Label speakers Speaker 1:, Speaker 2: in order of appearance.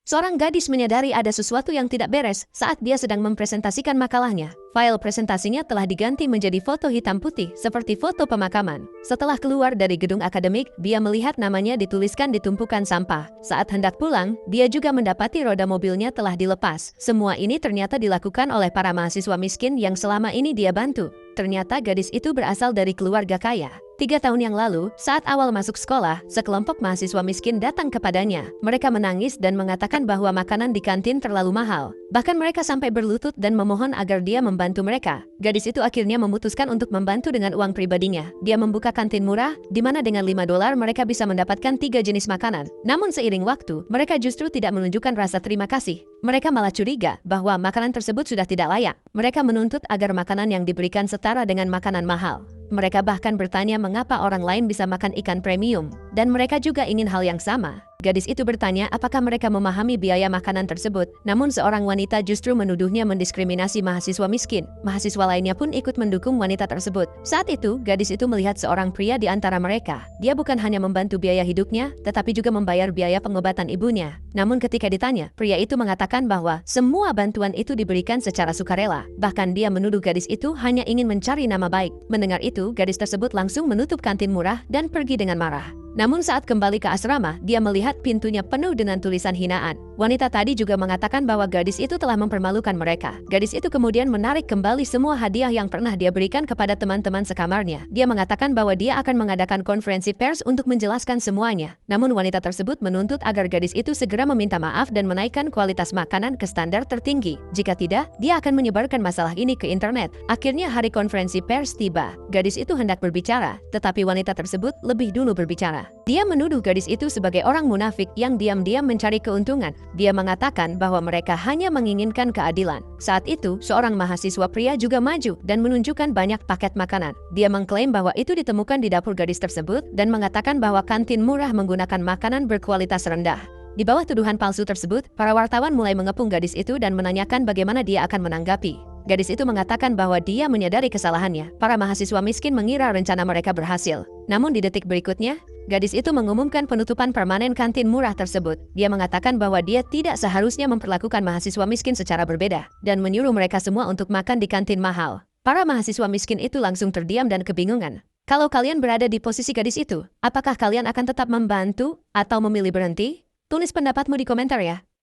Speaker 1: Seorang gadis menyadari ada sesuatu yang tidak beres saat dia sedang mempresentasikan makalahnya. File presentasinya telah diganti menjadi foto hitam putih seperti foto pemakaman. Setelah keluar dari gedung akademik, dia melihat namanya dituliskan di tumpukan sampah. Saat hendak pulang, dia juga mendapati roda mobilnya telah dilepas. Semua ini ternyata dilakukan oleh para mahasiswa miskin yang selama ini dia bantu. Ternyata gadis itu berasal dari keluarga kaya. 3 tahun yang lalu, saat awal masuk sekolah, sekelompok mahasiswa miskin datang kepadanya. Mereka menangis dan mengatakan bahwa makanan di kantin terlalu mahal. Bahkan mereka sampai berlutut dan memohon agar dia membantu mereka. Gadis itu akhirnya memutuskan untuk membantu dengan uang pribadinya. Dia membuka kantin murah, di mana dengan $5 mereka bisa mendapatkan 3 jenis makanan. Namun seiring waktu, mereka justru tidak menunjukkan rasa terima kasih. Mereka malah curiga bahwa makanan tersebut sudah tidak layak. Mereka menuntut agar makanan yang diberikan setara dengan makanan mahal. Mereka bahkan bertanya mengapa orang lain bisa makan ikan premium, dan mereka juga ingin hal yang sama. Gadis itu bertanya apakah mereka memahami biaya makanan tersebut, namun seorang wanita justru menuduhnya mendiskriminasi mahasiswa miskin. Mahasiswa lainnya pun ikut mendukung wanita tersebut. Saat itu, gadis itu melihat seorang pria di antara mereka. Dia bukan hanya membantu biaya hidupnya, tetapi juga membayar biaya pengobatan ibunya. Namun ketika ditanya, pria itu mengatakan bahwa semua bantuan itu diberikan secara sukarela. Bahkan dia menuduh gadis itu hanya ingin mencari nama baik. Mendengar itu, gadis tersebut langsung menutup kantin murah dan pergi dengan marah. Namun saat kembali ke asrama, dia melihat pintunya penuh dengan tulisan hinaan. Wanita tadi juga mengatakan bahwa gadis itu telah mempermalukan mereka. Gadis itu kemudian menarik kembali semua hadiah yang pernah dia berikan kepada teman-teman sekamarnya. Dia mengatakan bahwa dia akan mengadakan konferensi pers untuk menjelaskan semuanya. Namun wanita tersebut menuntut agar gadis itu segera meminta maaf dan menaikkan kualitas makanan ke standar tertinggi. Jika tidak, dia akan menyebarkan masalah ini ke internet. Akhirnya hari konferensi pers tiba. Gadis itu hendak berbicara, tetapi wanita tersebut lebih dulu berbicara. Dia menuduh gadis itu sebagai orang munafik yang diam-diam mencari keuntungan. Dia mengatakan bahwa mereka hanya menginginkan keadilan. Saat itu, seorang mahasiswa pria juga maju dan menunjukkan banyak paket makanan. Dia mengklaim bahwa itu ditemukan di dapur gadis tersebut dan mengatakan bahwa kantin murah menggunakan makanan berkualitas rendah. Di bawah tuduhan palsu tersebut, para wartawan mulai mengepung gadis itu dan menanyakan bagaimana dia akan menanggapi. Gadis itu mengatakan bahwa dia menyadari kesalahannya. Para mahasiswa miskin mengira rencana mereka berhasil. Namun di detik berikutnya, gadis itu mengumumkan penutupan permanen kantin murah tersebut. Dia mengatakan bahwa dia tidak seharusnya memperlakukan mahasiswa miskin secara berbeda dan menyuruh mereka semua untuk makan di kantin mahal. Para mahasiswa miskin itu langsung terdiam dan kebingungan. Kalau kalian berada di posisi gadis itu, apakah kalian akan tetap membantu atau memilih berhenti? Tulis pendapatmu di komentar ya.